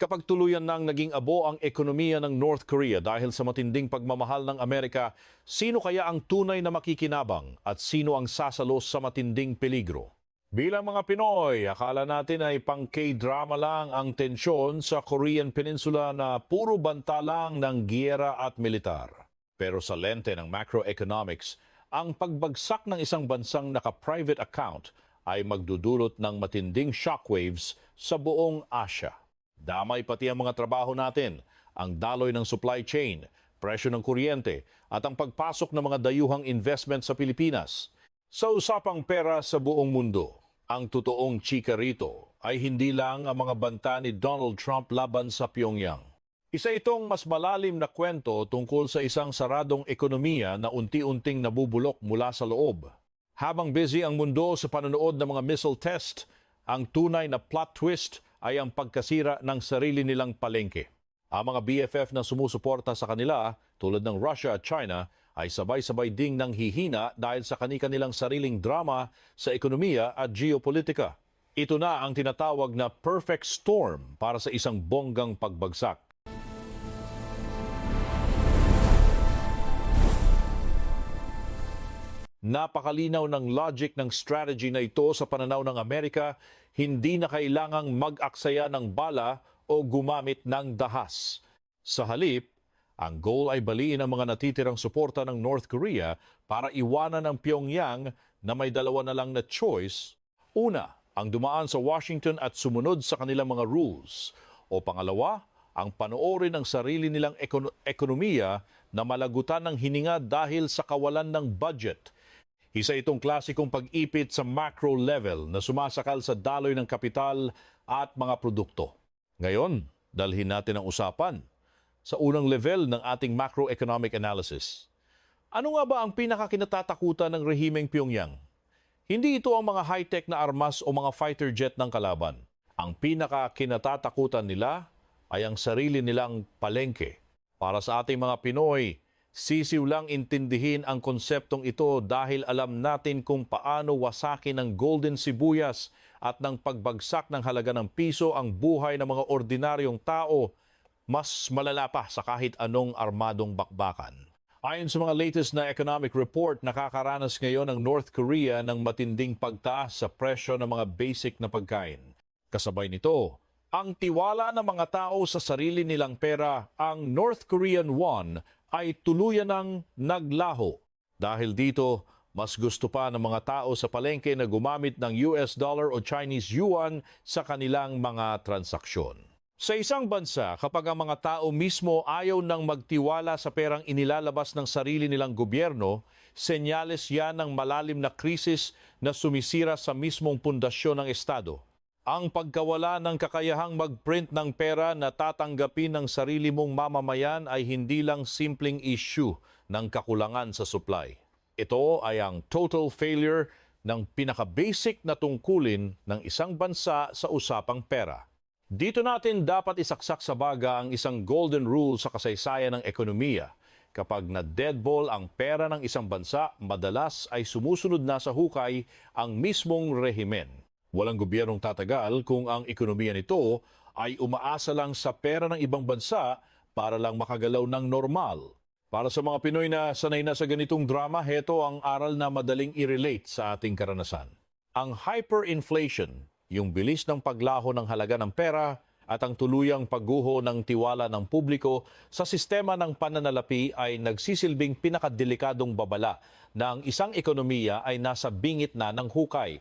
Kapag tuluyan nang naging abo ang ekonomiya ng North Korea dahil sa matinding pagmamahal ng Amerika, sino kaya ang tunay na makikinabang at sino ang sasalos sa matinding peligro? Bilang mga Pinoy, akala natin ay pang K-drama lang ang tensyon sa Korean Peninsula na puro banta lang ng giyera at militar. Pero sa lente ng macroeconomics, ang pagbagsak ng isang bansang naka-private account ay magdudulot ng matinding shockwaves sa buong Asia. Damay pati ang mga trabaho natin, ang daloy ng supply chain, presyo ng kuryente at ang pagpasok ng mga dayuhang investment sa Pilipinas. Sa usapang pera sa buong mundo, ang totoong chika rito ay hindi lang ang mga banta ni Donald Trump laban sa Pyongyang. Isa itong mas malalim na kwento tungkol sa isang saradong ekonomiya na unti-unting nabubulok mula sa loob. Habang busy ang mundo sa panonood ng mga missile test, ang tunay na plot twist ay ang pagkasira ng sarili nilang palengke. Ang mga BFF na sumusuporta sa kanila, tulad ng Russia at China, ay sabay-sabay ding nanghihina dahil sa kani-kanilang sariling drama sa ekonomiya at geopolitika. Ito na ang tinatawag na perfect storm para sa isang bonggang pagbagsak. Napakalinaw ng logic ng strategy na ito sa pananaw ng Amerika, hindi na kailangang mag-aksaya ng bala o gumamit ng dahas. Sa halip, ang goal ay baliin ang mga natitirang suporta ng North Korea para iwanan ng Pyongyang na may dalawa na lang na choice. Una, ang dumaan sa Washington at sumunod sa kanilang mga rules. O pangalawa, ang panoorin ang sarili nilang ekonomiya na malagutan ng hininga dahil sa kawalan ng budget. Isa itong klasikong pag-ipit sa macro level na sumasakal sa daloy ng kapital at mga produkto. Ngayon, dalhin natin ang usapan sa unang level ng ating macroeconomic analysis. Ano nga ba ang pinakakinatatakutan ng rehimeng Pyongyang? Hindi ito ang mga high-tech na armas o mga fighter jet ng kalaban. Ang pinakakinatatakutan nila ay ang sarili nilang palengke. Para sa ating mga Pinoy, sisiw lang intindihin ang konseptong ito dahil alam natin kung paano wasakin ng golden sibuyas at ng pagbagsak ng halaga ng piso ang buhay ng mga ordinaryong tao, mas malala pa sa kahit anong armadong bakbakan. Ayon sa mga latest na economic report, nakakaranas ngayon ang North Korea ng matinding pagtaas sa presyo ng mga basic na pagkain. Kasabay nito, ang tiwala ng mga tao sa sarili nilang pera, ang North Korean won, ay tuluyan ng naglaho. Dahil dito, mas gusto pa ng mga tao sa palengke na gumamit ng US dollar o Chinese yuan sa kanilang mga transaksyon. Sa isang bansa, kapag ang mga tao mismo ayaw nang magtiwala sa perang inilalabas ng sarili nilang gobyerno, senyales yan ng malalim na krisis na sumisira sa mismong pundasyon ng Estado. Ang pagkawala ng kakayahang mag-print ng pera na tatanggapin ng sarili mong mamamayan ay hindi lang simpleng issue ng kakulangan sa supply. Ito ay ang total failure ng pinaka-basic na tungkulin ng isang bansa sa usapang pera. Dito natin dapat isaksak sa baga ang isang golden rule sa kasaysayan ng ekonomiya. Kapag na-deadball ang pera ng isang bansa, madalas ay sumusunod na sa hukay ang mismong rehimen. Walang gobyernong tatagal kung ang ekonomiya nito ay umaasa lang sa pera ng ibang bansa para lang makagalaw ng normal. Para sa mga Pinoy na sanay na sa ganitong drama, heto ang aral na madaling i-relate sa ating karanasan. Ang hyperinflation, yung bilis ng paglaho ng halaga ng pera at ang tuluyang pagguho ng tiwala ng publiko sa sistema ng pananalapi ay nagsisilbing pinakadelikadong babala na ang isang ekonomiya ay nasa bingit na ng hukay.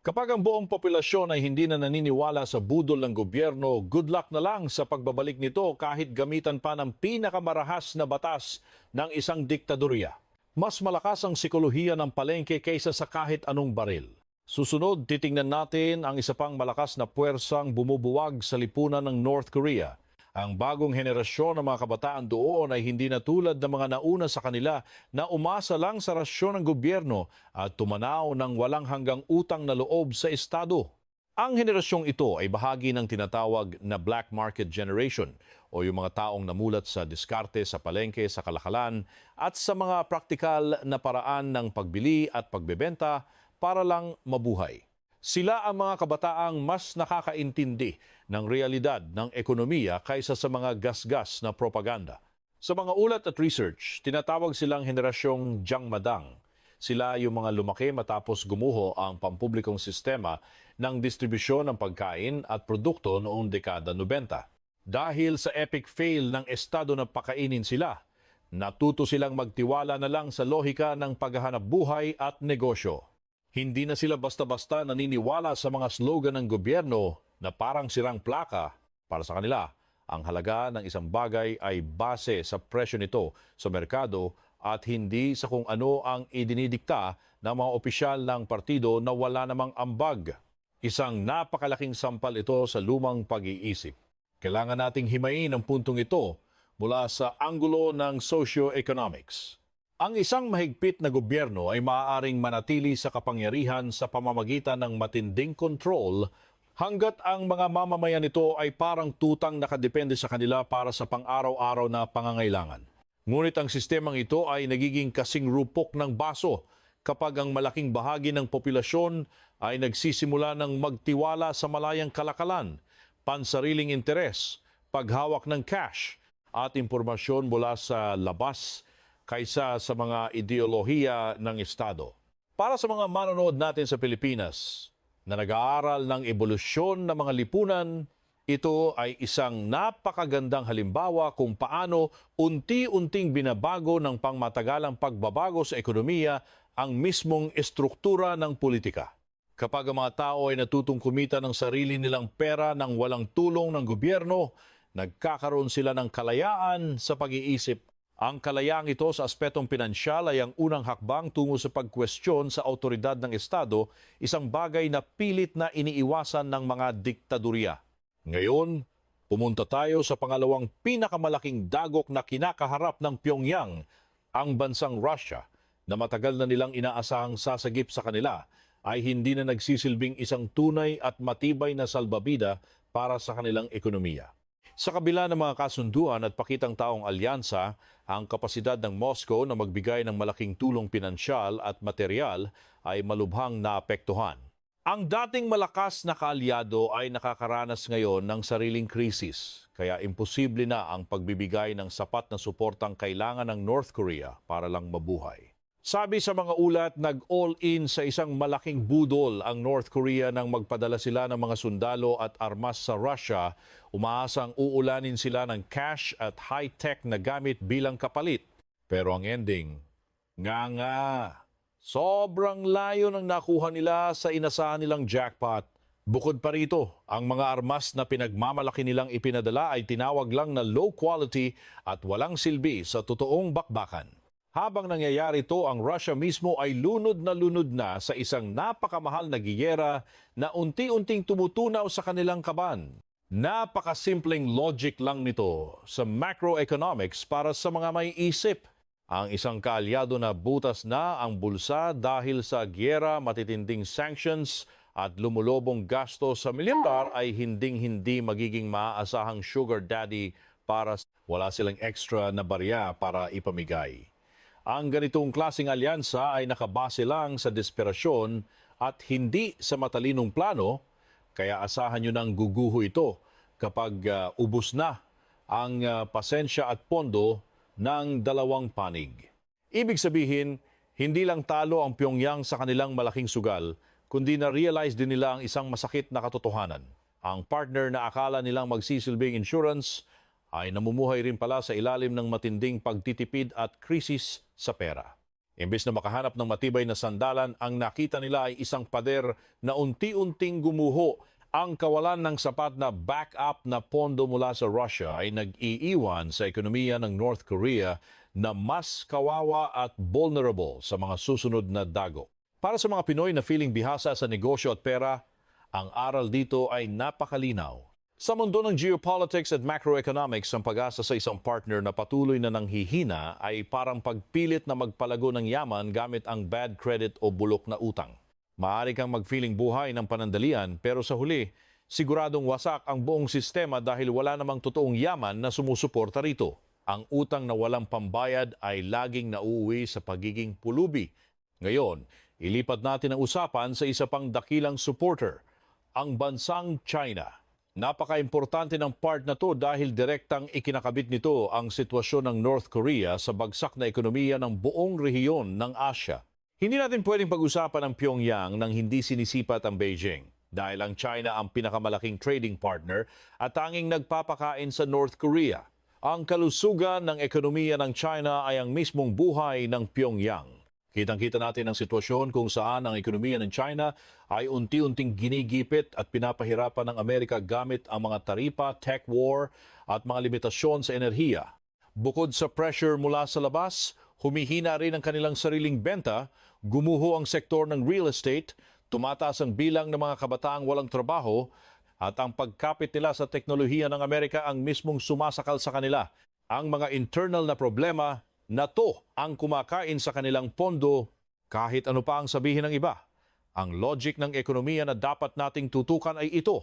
Kapag ang buong populasyon ay hindi na naniniwala sa budol ng gobyerno, good luck na lang sa pagbabalik nito kahit gamitan pa ng pinakamarahas na batas ng isang diktadorya. Mas malakas ang psikolohiya ng palengke kaysa sa kahit anong baril. Susunod, titingnan natin ang isa pang malakas na puwersang bumubuwag sa lipunan ng North Korea. Ang bagong henerasyon ng mga kabataan doon ay hindi na tulad ng mga nauna sa kanila na umasa lang sa rasyon ng gobyerno at tumanaw ng walang hanggang utang na loob sa Estado. Ang henerasyong ito ay bahagi ng tinatawag na black market generation o yung mga taong namulat sa diskarte sa palengke, sa kalakalan at sa mga praktikal na paraan ng pagbili at pagbebenta para lang mabuhay. Sila ang mga kabataang mas nakakaintindi ng realidad ng ekonomiya kaysa sa mga gasgas na propaganda. Sa mga ulat at research, tinatawag silang henerasyong Jangmadang. Sila yung mga lumaki matapos gumuho ang pampublikong sistema ng distribusyon ng pagkain at produkto noong dekada 90. Dahil sa epic fail ng estado na pakainin sila, natuto silang magtiwala na lang sa lohika ng paghahanap buhay at negosyo. Hindi na sila basta-basta naniniwala sa mga slogan ng gobyerno na parang sirang plaka. Para sa kanila, ang halaga ng isang bagay ay base sa presyo nito sa merkado at hindi sa kung ano ang idinidikta ng mga opisyal ng partido na wala namang ambag. Isang napakalaking sampal ito sa lumang pag-iisip. Kailangan nating himayin ang puntong ito mula sa anggulo ng socio-economics. Ang isang mahigpit na gobyerno ay maaaring manatili sa kapangyarihan sa pamamagitan ng matinding kontrol hanggat ang mga mamamayan nito ay parang tutang nakadepende sa kanila para sa pang-araw-araw na pangangailangan. Ngunit ang sistemang ito ay nagiging kasing rupok ng baso kapag ang malaking bahagi ng populasyon ay nagsisimula ng magtiwala sa malayang kalakalan, pansariling interes, paghawak ng cash at impormasyon mula sa labas kaysa sa mga ideolohiya ng Estado. Para sa mga manonood natin sa Pilipinas na nag-aaral ng ebolusyon ng mga lipunan, ito ay isang napakagandang halimbawa kung paano unti-unting binabago ng pangmatagalang pagbabago sa ekonomiya ang mismong estruktura ng politika. Kapag ang mga tao ay natutong kumita ng sarili nilang pera ng walang tulong ng gobyerno, nagkakaroon sila ng kalayaan sa pag-iisip. Ang kalayaang ito sa aspetong pinansyal ay ang unang hakbang tungo sa pagkwestiyon sa autoridad ng Estado, isang bagay na pilit na iniiwasan ng mga diktadurya. Ngayon, pumunta tayo sa pangalawang pinakamalaking dagok na kinakaharap ng Pyongyang, ang bansang Russia, na matagal na nilang inaasahang sasagip sa kanila, ay hindi na nagsisilbing isang tunay at matibay na salbabida para sa kanilang ekonomiya. Sa kabila ng mga kasunduan at pakitang taong alyansa, ang kapasidad ng Moscow na magbigay ng malaking tulong pinansyal at material ay malubhang naapektuhan. Ang dating malakas na kaalyado ay nakakaranas ngayon ng sariling krisis, kaya imposible na ang pagbibigay ng sapat na suportang kailangan ng North Korea para lang mabuhay. Sabi sa mga ulat, nag-all-in sa isang malaking budol ang North Korea nang magpadala sila ng mga sundalo at armas sa Russia. Umaasang uulanin sila ng cash at high-tech na gamit bilang kapalit. Pero ang ending, nga, sobrang layo ng nakuha nila sa inasahan nilang jackpot. Bukod pa rito, ang mga armas na pinagmamalaki nilang ipinadala ay tinawag lang na low quality at walang silbi sa totoong bakbakan. Habang nangyayari ito, ang Russia mismo ay lunod na sa isang napakamahal na giyera na unti-unting tumutunaw sa kanilang kaban. Napakasimpleng logic lang nito sa macroeconomics para sa mga may isip. Ang isang kaalyado na butas na ang bulsa dahil sa giyera, matitinding sanctions at lumulobong gasto sa militar ay hinding-hindi magiging maaasahang sugar daddy para wala silang extra na barya para ipamigay. Ang ganitong klaseng alyansa ay nakabase lang sa desperasyon at hindi sa matalinong plano, kaya asahan nyo ng guguho ito kapag ubos na ang pasensya at pondo ng dalawang panig. Ibig sabihin, hindi lang talo ang Pyongyang sa kanilang malaking sugal, kundi na-realize din nila ang isang masakit na katotohanan. Ang partner na akala nilang magsisilbing insurance ay namumuhay rin pala sa ilalim ng matinding pagtitipid at krisis sa pera. Imbes na makahanap ng matibay na sandalan, ang nakita nila ay isang pader na unti-unting gumuho. Ang kawalan ng sapat na backup na pondo mula sa Russia ay nag-iiwan sa ekonomiya ng North Korea na mas kawawa at vulnerable sa mga susunod na dagok. Para sa mga Pinoy na feeling bihasa sa negosyo at pera, ang aral dito ay napakalinaw. Sa mundo ng geopolitics at macroeconomics, ang pag-asa sa isang partner na patuloy na nanghihina ay parang pagpilit na magpalago ng yaman gamit ang bad credit o bulok na utang. Maaari kang mag-feeling buhay ng panandalian pero sa huli, siguradong wasak ang buong sistema dahil wala namang totoong yaman na sumusuporta rito. Ang utang na walang pambayad ay laging nauuwi sa pagiging pulubi. Ngayon, ilipat natin ang usapan sa isa pang dakilang supporter, ang bansang China. Napaka-importante ng part na to dahil direktang ikinakabit nito ang sitwasyon ng North Korea sa bagsak na ekonomiya ng buong rehiyon ng Asya. Hindi natin pwedeng pag-usapan ang Pyongyang nang hindi sinisipat ang Beijing dahil ang China ang pinakamalaking trading partner at tanging nagpapakain sa North Korea. Ang kalusugan ng ekonomiya ng China ay ang mismong buhay ng Pyongyang. Kitang-kita natin ang sitwasyon kung saan ang ekonomiya ng China ay unti-unting ginigipit at pinapahirapan ng Amerika gamit ang mga taripa, tech war at mga limitasyon sa enerhiya. Bukod sa pressure mula sa labas, humihina rin ang kanilang sariling benta, gumuho ang sektor ng real estate, tumataas ang bilang ng mga kabataang walang trabaho, at ang pagkapit nila sa teknolohiya ng Amerika ang mismong sumasakal sa kanila. Ang mga internal na problema na to ang kumakain sa kanilang pondo kahit ano pa ang sabihin ng iba. Ang logic ng ekonomiya na dapat nating tutukan ay ito.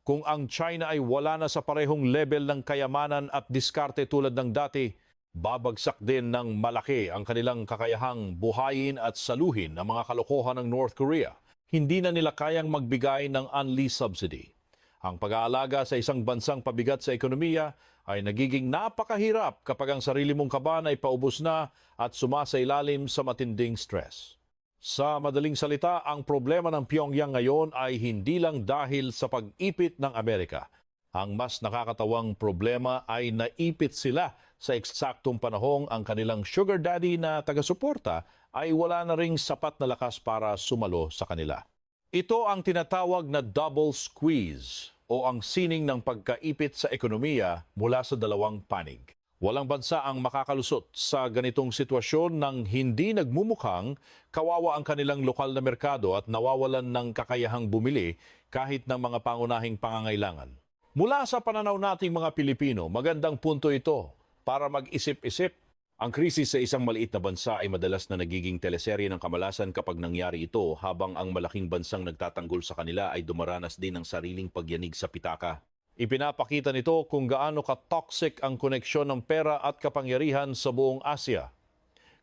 Kung ang China ay wala na sa parehong level ng kayamanan at diskarte tulad ng dati, babagsak din ng malaki ang kanilang kakayahang buhayin at saluhin ang mga kalokohan ng North Korea. Hindi na nila kayang magbigay ng unleased subsidy. Ang pag-aalaga sa isang bansang pabigat sa ekonomiya ay nagiging napakahirap kapag ang sarili mong kaban ay paubos na at sumasailalim sa matinding stress. Sa madaling salita, ang problema ng Pyongyang ngayon ay hindi lang dahil sa pag-ipit ng Amerika. Ang mas nakakatawang problema ay naipit sila sa eksaktong panahong ang kanilang sugar daddy na taga-suporta ay wala na ring sapat na lakas para sumalo sa kanila. Ito ang tinatawag na double squeeze o ang sining ng pagkaipit sa ekonomiya mula sa dalawang panig. Walang bansa ang makakalusot sa ganitong sitwasyon nang hindi nagmumukhang kawawa ang kanilang lokal na merkado at nawawalan ng kakayahang bumili kahit ng mga pangunahing pangangailangan. Mula sa pananaw nating mga Pilipino, magandang punto ito para mag-isip-isip. Ang krisis sa isang maliit na bansa ay madalas na nagiging teleserye ng kamalasan kapag nangyari ito habang ang malaking bansang nagtatanggol sa kanila ay dumaranas din ng sariling pagyanig sa pitaka. Ipinapakita nito kung gaano ka-toxic ang koneksyon ng pera at kapangyarihan sa buong Asya.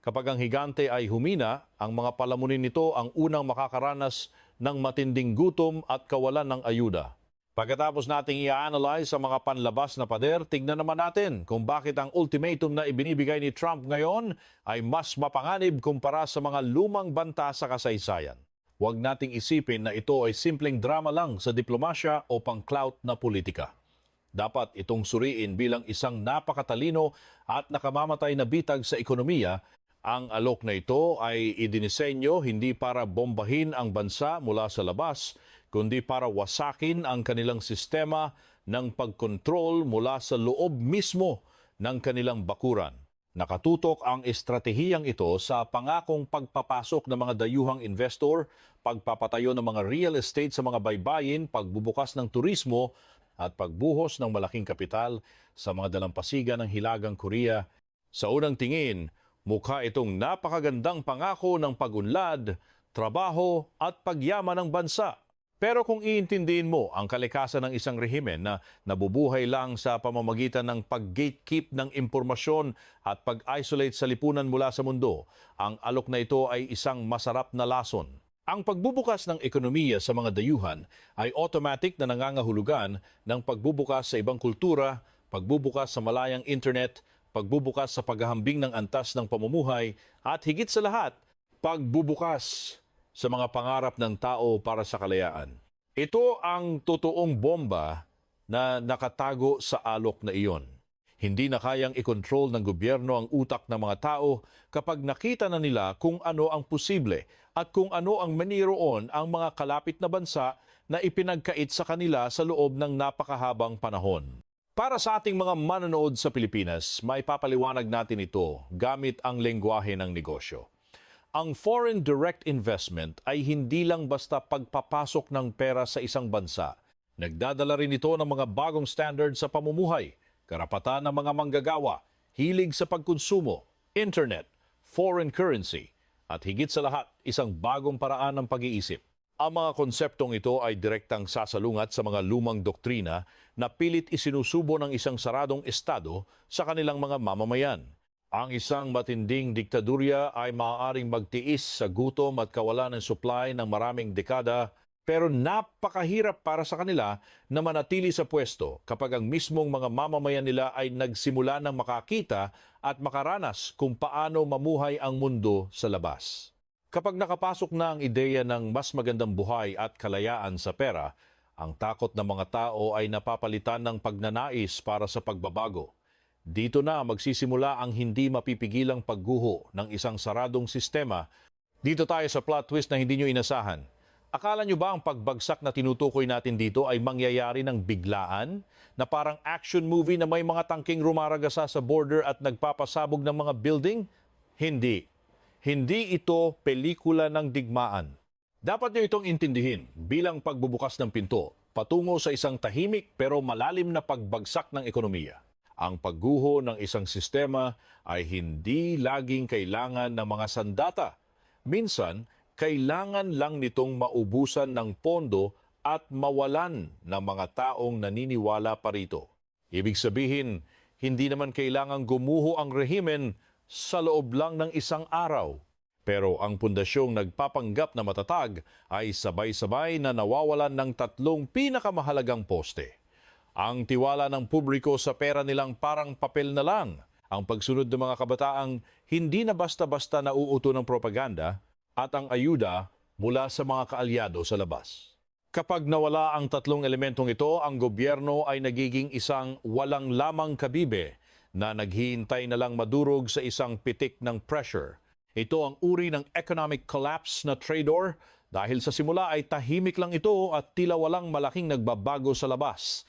Kapag ang higante ay humina, ang mga palamunin nito ang unang makakaranas ng matinding gutom at kawalan ng ayuda. Pagkatapos nating i-analyze sa mga panlabas na pader, tignan naman natin kung bakit ang ultimatum na ibinibigay ni Trump ngayon ay mas mapanganib kumpara sa mga lumang banta sa kasaysayan. Huwag nating isipin na ito ay simpleng drama lang sa diplomasya o pang-clout na politika. Dapat itong suriin bilang isang napakatalino at nakamamatay na bitag sa ekonomiya. Ang alok na ito ay idinisenyo hindi para bombahin ang bansa mula sa labas, kundi para wasakin ang kanilang sistema ng pagkontrol mula sa loob mismo ng kanilang bakuran. Nakatutok ang estratehiyang ito sa pangakong pagpapasok ng mga dayuhang investor, pagpapatayo ng mga real estate sa mga baybayin, pagbubukas ng turismo at pagbuhos ng malaking kapital sa mga dalampasigan ng Hilagang Korea. Sa unang tingin, mukha itong napakagandang pangako ng pag-unlad, trabaho at pagyaman ng bansa. Pero kung iintindihin mo ang kalikasan ng isang rehimen na nabubuhay lang sa pamamagitan ng pag-gatekeep ng impormasyon at pag-isolate sa lipunan mula sa mundo, ang alok na ito ay isang masarap na lason. Ang pagbubukas ng ekonomiya sa mga dayuhan ay automatic na nangangahulugan ng pagbubukas sa ibang kultura, pagbubukas sa malayang internet, pagbubukas sa paghahambing ng antas ng pamumuhay, at higit sa lahat, pagbubukas sa mga pangarap ng tao para sa kalayaan. Ito ang totoong bomba na nakatago sa alok na iyon. Hindi na kayang ikontrol ng gobyerno ang utak ng mga tao kapag nakita na nila kung ano ang posible at kung ano ang maniroon ang mga kalapit na bansa na ipinagkait sa kanila sa loob ng napakahabang panahon. Para sa ating mga manonood sa Pilipinas, may papaliwanag natin ito gamit ang lengguwahe ng negosyo. Ang foreign direct investment ay hindi lang basta pagpapasok ng pera sa isang bansa. Nagdadala rin ito ng mga bagong standards sa pamumuhay, karapatan ng mga manggagawa, hilig sa pagkonsumo, internet, foreign currency, at higit sa lahat, isang bagong paraan ng pag-iisip. Ang mga konseptong ito ay direktang sasalungat sa mga lumang doktrina na pilit isinusubo ng isang saradong estado sa kanilang mga mamamayan. Ang isang matinding diktadurya ay maaaring magtiis sa gutom at kawalan ng supply ng maraming dekada, pero napakahirap para sa kanila na manatili sa pwesto kapag ang mismong mga mamamayan nila ay nagsimula ng makakita at makaranas kung paano mamuhay ang mundo sa labas. Kapag nakapasok na ang ideya ng mas magandang buhay at kalayaan sa pera, ang takot ng mga tao ay napapalitan ng pagnanais para sa pagbabago. Dito na magsisimula ang hindi mapipigilang pagguho ng isang saradong sistema. Dito tayo sa plot twist na hindi nyo inasahan. Akala nyo ba ang pagbagsak na tinutukoy natin dito ay mangyayari ng biglaan? Na parang action movie na may mga tangking rumaragasa sa border at nagpapasabog ng mga building? Hindi. Hindi ito pelikula ng digmaan. Dapat nyo itong intindihin bilang pagbubukas ng pinto patungo sa isang tahimik pero malalim na pagbagsak ng ekonomiya. Ang pagguho ng isang sistema ay hindi laging kailangan ng mga sandata. Minsan, kailangan lang nitong maubusan ng pondo at mawalan ng mga taong naniniwala pa rito. Ibig sabihin, hindi naman kailangang gumuho ang rehimen sa loob lang ng isang araw. Pero ang pundasyong nagpapanggap na matatag ay sabay-sabay na nawawalan ng tatlong pinakamahalagang poste. Ang tiwala ng publiko sa pera nilang parang papel na lang. Ang pagsunod ng mga kabataang hindi na basta-basta nauuto ng propaganda at ang ayuda mula sa mga kaalyado sa labas. Kapag nawala ang tatlong elementong ito, ang gobyerno ay nagiging isang walang lamang kabibe na naghihintay na lang madurog sa isang pitik ng pressure. Ito ang uri ng economic collapse na traitor dahil sa simula ay tahimik lang ito at tila walang malaking nagbabago sa labas.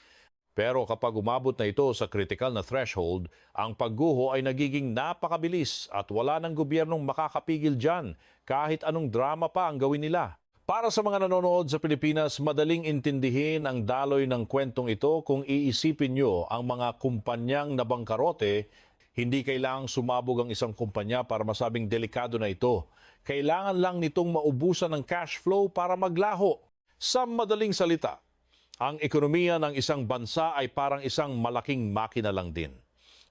Pero kapag umabot na ito sa critical na threshold, ang pagguho ay nagiging napakabilis at wala ng gobyernong makakapigil dyan kahit anong drama pa ang gawin nila. Para sa mga nanonood sa Pilipinas, madaling intindihin ang daloy ng kwentong ito kung iisipin nyo ang mga kumpanyang nabangkarote. Hindi kailangang sumabog ang isang kumpanya para masabing delikado na ito. Kailangan lang nitong maubusan ng cash flow para maglaho. Sa madaling salita, ang ekonomiya ng isang bansa ay parang isang malaking makina lang din.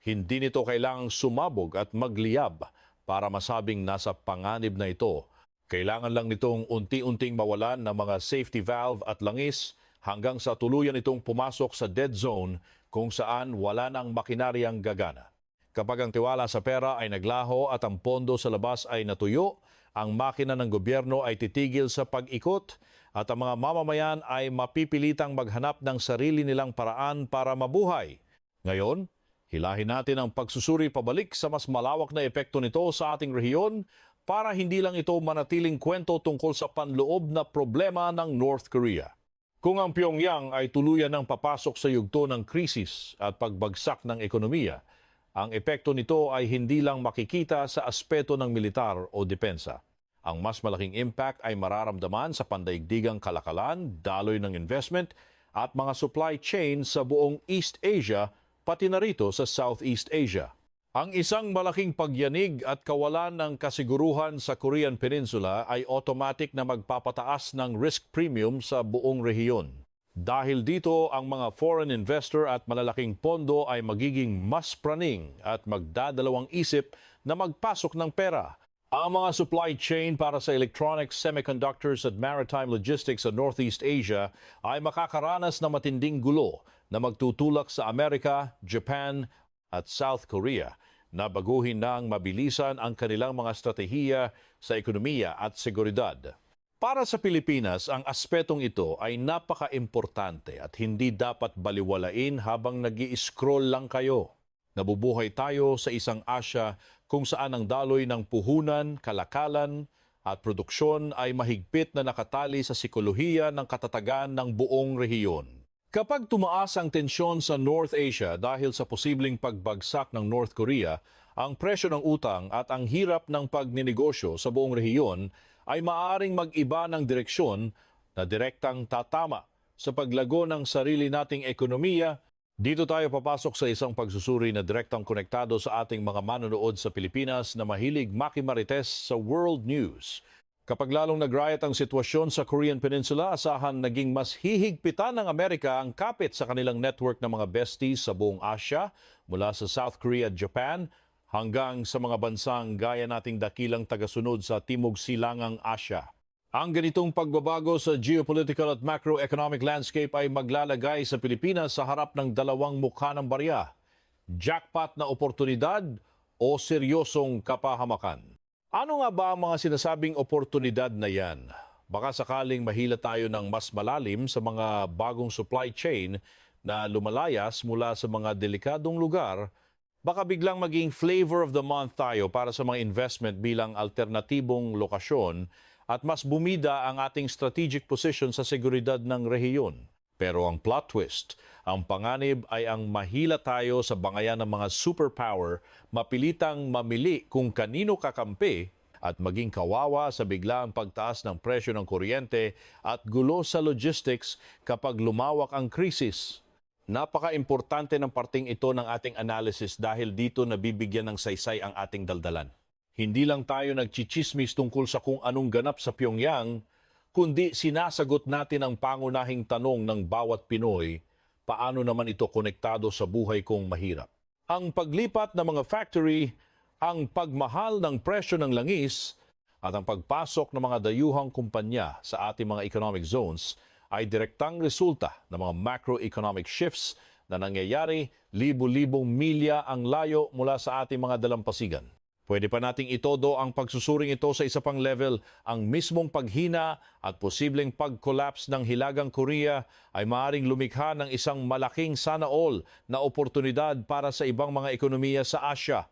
Hindi nito kailangang sumabog at magliyab para masabing nasa panganib na ito. Kailangan lang nitong unti-unting mawalan ng mga safety valve at langis hanggang sa tuluyan itong pumasok sa dead zone kung saan wala nang makinaryang gagana. Kapag ang tiwala sa pera ay naglaho at ang pondo sa labas ay natuyo, ang makina ng gobyerno ay titigil sa pag-ikot at ang mga mamamayan ay mapipilitang maghanap ng sarili nilang paraan para mabuhay. Ngayon, hilahin natin ang pagsusuri pabalik sa mas malawak na epekto nito sa ating rehiyon para hindi lang ito manatiling kwento tungkol sa panloob na problema ng North Korea. Kung ang Pyongyang ay tuluyan ng papasok sa yugto ng krisis at pagbagsak ng ekonomiya, ang epekto nito ay hindi lang makikita sa aspeto ng militar o depensa. Ang mas malaking impact ay mararamdaman sa pandaigdigang kalakalan, daloy ng investment at mga supply chain sa buong East Asia, pati na rito sa Southeast Asia. Ang isang malaking pagyanig at kawalan ng kasiguruhan sa Korean Peninsula ay automatic na magpapataas ng risk premium sa buong rehiyon. Dahil dito, ang mga foreign investor at malalaking pondo ay magiging mas praning at magdadalawang isip na magpasok ng pera. Ang mga supply chain para sa electronics, semiconductors at maritime logistics sa Northeast Asia ay makakaranas ng matinding gulo na magtutulak sa Amerika, Japan at South Korea na baguhin ng mabilisan ang kanilang mga estratehiya sa ekonomiya at seguridad. Para sa Pilipinas, ang aspetong ito ay napaka-importante at hindi dapat baliwalain habang nag-i-scroll lang kayo. Nabubuhay tayo sa isang Asya kung saan ang daloy ng puhunan, kalakalan at produksyon ay mahigpit na nakatali sa sikolohiya ng katatagan ng buong rehiyon. Kapag tumaas ang tensyon sa North Asia dahil sa posibleng pagbagsak ng North Korea, ang presyo ng utang at ang hirap ng pagninegosyo sa buong rehiyon ay maaaring mag-iba ng direksyon na direktang tatama sa paglago ng sarili nating ekonomiya. Dito tayo papasok sa isang pagsusuri na direktang konektado sa ating mga manonood sa Pilipinas na mahilig makimarites sa world news. Kapag lalong nag-riot ang sitwasyon sa Korean Peninsula, asahan naging mas hihigpitan ng Amerika ang kapit sa kanilang network ng mga besties sa buong Asya mula sa South Korea at Japan hanggang sa mga bansang gaya nating dakilang tagasunod sa Timog Silangang Asya. Ang ganitong pagbabago sa geopolitical at macroeconomic landscape ay maglalagay sa Pilipinas sa harap ng dalawang mukha ng barya, jackpot na oportunidad o seryosong kapahamakan. Ano nga ba ang mga sinasabing oportunidad na yan? Baka sakaling mahila tayo ng mas malalim sa mga bagong supply chain na lumalayas mula sa mga delikadong lugar. Baka biglang maging flavor of the month tayo para sa mga investment bilang alternatibong lokasyon at mas bumida ang ating strategic position sa seguridad ng rehiyon. Pero ang plot twist, ang panganib ay ang mahila tayo sa bangayan ng mga superpower, mapilitang mamili kung kanino kakampi at maging kawawa sa biglaang pagtaas ng presyo ng kuryente at gulo sa logistics kapag lumawak ang krisis. Napaka-importante ng parting ito ng ating analysis dahil dito nabibigyan ng saysay ang ating daldalan. Hindi lang tayo nagchichismis tungkol sa kung anong ganap sa Pyongyang, kundi sinasagot natin ang pangunahing tanong ng bawat Pinoy, paano naman ito konektado sa buhay kong mahirap. Ang paglipat ng mga factory, ang pagmahal ng presyo ng langis, at ang pagpasok ng mga dayuhang kumpanya sa ating mga economic zones ay direktang resulta ng mga macroeconomic shifts na nangyayari libu-libong milya ang layo mula sa ating mga dalampasigan. Pwede pa nating itodo ang pagsusuring ito sa isa pang level. Ang mismong paghina at posibleng pag-collapse ng Hilagang Korea ay maaaring lumikha ng isang malaking sana all na oportunidad para sa ibang mga ekonomiya sa Asya.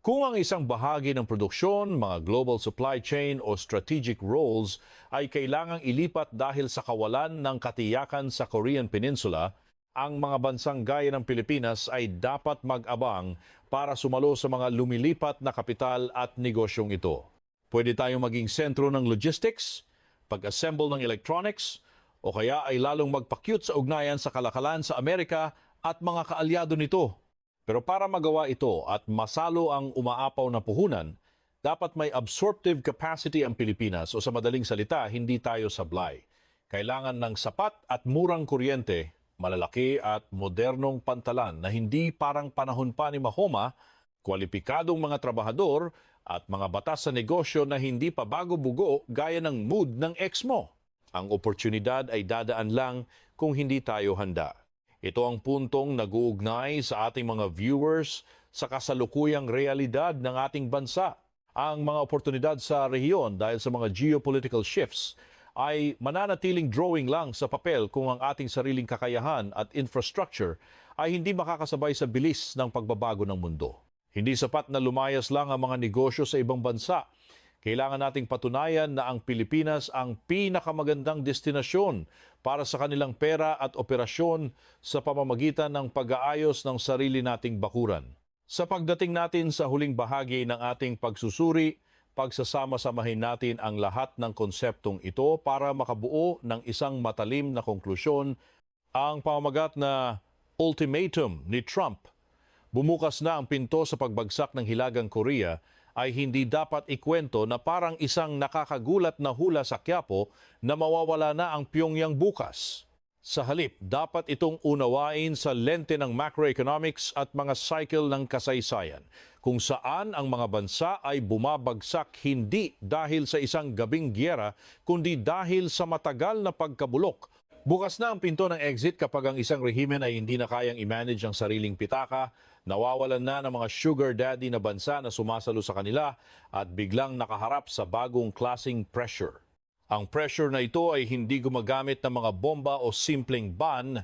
Kung ang isang bahagi ng produksyon, mga global supply chain o strategic roles ay kailangang ilipat dahil sa kawalan ng katiyakan sa Korean Peninsula, ang mga bansang gaya ng Pilipinas ay dapat mag-abang para sumalo sa mga lumilipat na kapital at negosyong ito. Pwede tayong maging sentro ng logistics, pag-assemble ng electronics, o kaya ay lalong magpakyut sa ugnayan sa kalakalan sa Amerika at mga kaalyado nito. Pero para magawa ito at masalo ang umaapaw na puhunan, dapat may absorptive capacity ang Pilipinas o sa madaling salita, hindi tayo sablay. Kailangan ng sapat at murang kuryente, malalaki at modernong pantalan na hindi parang panahon pa ni Mahoma, kwalipikadong mga trabahador at mga batas sa negosyo na hindi pa bago-bugo gaya ng mood ng ex mo. Ang oportunidad ay dadaan lang kung hindi tayo handa. Ito ang puntong nag-uugnay sa ating mga viewers sa kasalukuyang realidad ng ating bansa. Ang mga oportunidad sa rehiyon dahil sa mga geopolitical shifts ay mananatiling drawing lang sa papel kung ang ating sariling kakayahan at infrastructure ay hindi makakasabay sa bilis ng pagbabago ng mundo. Hindi sapat na lumayas lang ang mga negosyo sa ibang bansa. Kailangan nating patunayan na ang Pilipinas ang pinakamagandang destinasyon para sa kanilang pera at operasyon sa pamamagitan ng pag-aayos ng sarili nating bakuran. Sa pagdating natin sa huling bahagi ng ating pagsusuri, pagsasama-samahin natin ang lahat ng konseptong ito para makabuo ng isang matalim na konklusyon. Ang pamamagat na ultimatum ni Trump, bumukas na ang pinto sa pagbagsak ng Hilagang Korea, ay hindi dapat ikwento na parang isang nakakagulat na hula sa Quiapo na mawawala na ang Pyongyang bukas. Sa halip, dapat itong unawain sa lente ng macroeconomics at mga cycle ng kasaysayan, kung saan ang mga bansa ay bumabagsak hindi dahil sa isang gabing giyera, kundi dahil sa matagal na pagkabulok. Bukas na ang pinto ng exit kapag ang isang rehimen ay hindi na kayang i-manage ang sariling pitaka, nawawalan na ng mga sugar daddy na bansa na sumasalo sa kanila at biglang nakaharap sa bagong klasing pressure. Ang pressure na ito ay hindi gumagamit ng mga bomba o simpleng ban,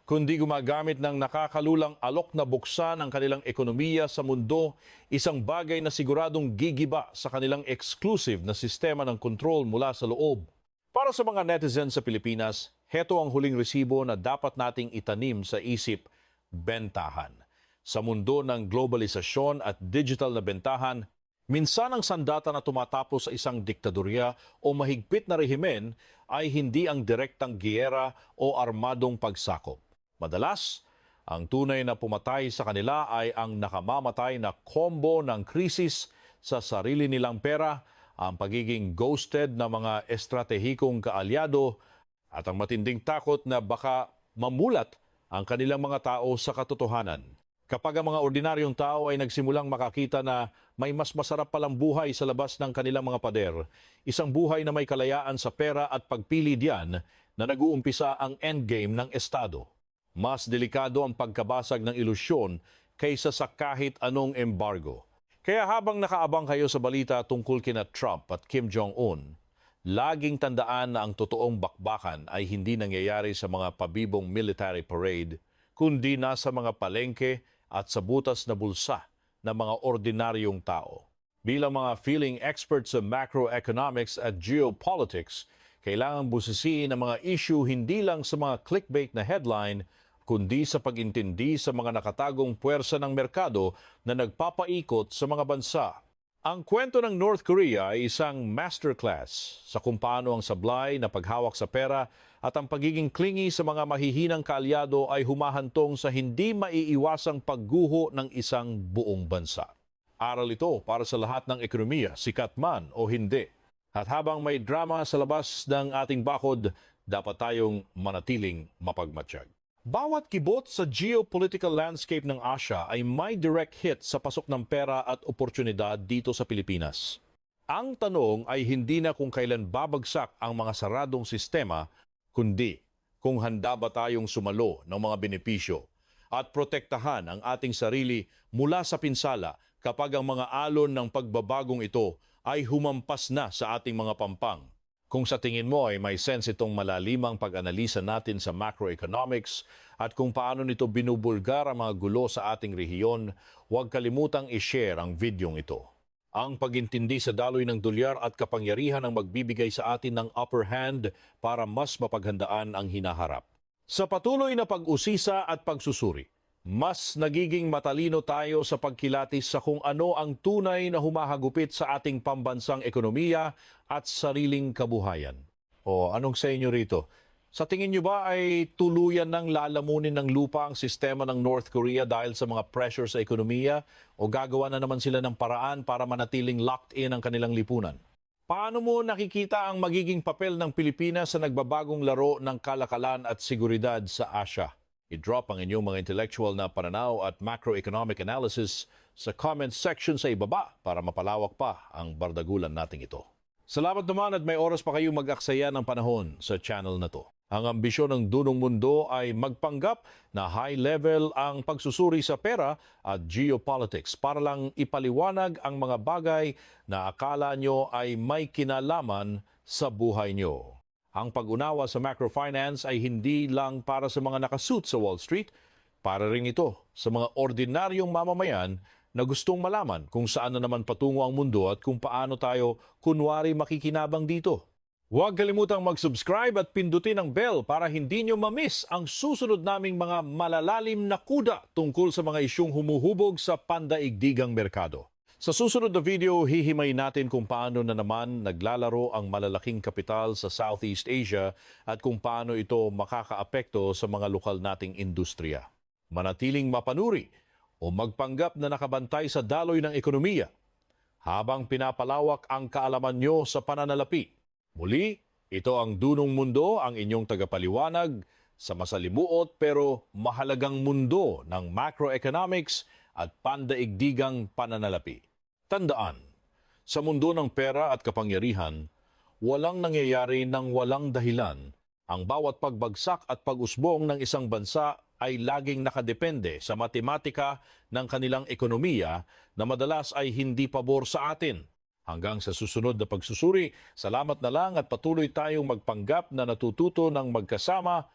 kundi gumagamit ng nakakalulang alok na buksan ang kanilang ekonomiya sa mundo, isang bagay na siguradong gigiba sa kanilang exclusive na sistema ng kontrol mula sa loob. Para sa mga netizens sa Pilipinas, heto ang huling resibo na dapat nating itanim sa isip, bentahan. Sa mundo ng globalisasyon at digital na bentahan, minsan ang sandata na tumatapos sa isang diktadorya o mahigpit na rehimen ay hindi ang direktang giyera o armadong pagsakop. Madalas, ang tunay na pumatay sa kanila ay ang nakamamatay na kombo ng krisis sa sarili nilang pera, ang pagiging ghosted na mga estratehikong kaalyado at ang matinding takot na baka mamulat ang kanilang mga tao sa katotohanan. Kapag ang mga ordinaryong tao ay nagsimulang makakita na may mas masarap palang buhay sa labas ng kanilang mga pader, isang buhay na may kalayaan sa pera at pagpili diyan na nag-uumpisa ang endgame ng Estado. Mas delikado ang pagkabasag ng ilusyon kaysa sa kahit anong embargo. Kaya habang nakaabang kayo sa balita tungkol kina Trump at Kim Jong-un, laging tandaan na ang totoong bakbakan ay hindi nangyayari sa mga pabibong military parade, kundi nasa mga palengke at sa butas na bulsa ng mga ordinaryong tao. Bilang mga feeling experts sa macroeconomics at geopolitics, kailangan busisiin ang mga issue hindi lang sa mga clickbait na headline, kundi sa pag-intindi sa mga nakatagong puwersa ng merkado na nagpapaikot sa mga bansa. Ang kwento ng North Korea ay isang masterclass sa kung paano ang sablay na paghawak sa pera at ang pagiging clingy sa mga mahihinang kaalyado ay humahantong sa hindi maiiwasang pagguho ng isang buong bansa. Aral ito para sa lahat ng ekonomiya, sikat man o hindi. At habang may drama sa labas ng ating bakod, dapat tayong manatiling mapagmatsyag. Bawat kibot sa geopolitical landscape ng Asia ay may direct hit sa pasok ng pera at oportunidad dito sa Pilipinas. Ang tanong ay hindi na kung kailan babagsak ang mga saradong sistema, kundi kung handa ba tayong sumalo ng mga benepisyo at protektahan ang ating sarili mula sa pinsala kapag ang mga alon ng pagbabagong ito ay humampas na sa ating mga pampang. Kung sa tingin mo ay may sense itong malalimang pag-analisa natin sa macroeconomics at kung paano nito binubulgar ang mga gulo sa ating rehiyon, huwag kalimutang i-share ang videong ito. Ang pagintindi sa daloy ng dolyar at kapangyarihan ang magbibigay sa atin ng upper hand para mas mapaghandaan ang hinaharap. Sa patuloy na pag-usisa at pagsusuri, mas nagiging matalino tayo sa pagkilatis sa kung ano ang tunay na humahagupit sa ating pambansang ekonomiya at sariling kabuhayan. O anong sa inyo rito? Sa tingin nyo ba ay tuluyan ng lalamunin ng lupa ang sistema ng North Korea dahil sa mga pressure sa ekonomiya o gagawa na naman sila ng paraan para manatiling locked in ang kanilang lipunan? Paano mo nakikita ang magiging papel ng Pilipinas sa nagbabagong laro ng kalakalan at seguridad sa Asia? I-drop ang inyong mga intellectual na pananaw at macroeconomic analysis sa comment section sa ibaba para mapalawak pa ang bardagulan nating ito. Salamat naman at may oras pa kayong mag-aksaya ng panahon sa channel na to. Ang ambisyon ng Dunong Mundo ay magpanggap na high level ang pagsusuri sa pera at geopolitics para lang ipaliwanag ang mga bagay na akala nyo ay may kinalaman sa buhay nyo. Ang pag-unawa sa macrofinance ay hindi lang para sa mga nakasuit sa Wall Street, para rin ito sa mga ordinaryong mamamayan na gustong malaman kung saan na naman patungo ang mundo at kung paano tayo kunwari makikinabang dito. Huwag kalimutang mag-subscribe at pindutin ang bell para hindi nyo ma-miss ang susunod naming mga malalalim na kuda tungkol sa mga isyong humuhubog sa pandaigdigang merkado. Sa susunod na video, hihimay natin kung paano na naman naglalaro ang malalaking kapital sa Southeast Asia at kung paano ito makakaapekto sa mga lokal nating industriya. Manatiling mapanuri o magpanggap na nakabantay sa daloy ng ekonomiya habang pinapalawak ang kaalaman nyo sa pananalapi. Muli, ito ang Dunong Mundo, ang inyong tagapaliwanag sa masalimuot pero mahalagang mundo ng macroeconomics at pandaigdigang pananalapi. Tandaan, sa mundo ng pera at kapangyarihan, walang nangyayari ng walang dahilan. Ang bawat pagbagsak at pag-usbong ng isang bansa ay laging nakadepende sa matematika ng kanilang ekonomiya na madalas ay hindi pabor sa atin. Hanggang sa susunod na pagsusuri, salamat na lang at patuloy tayong magpanggap na natututo ng magkasama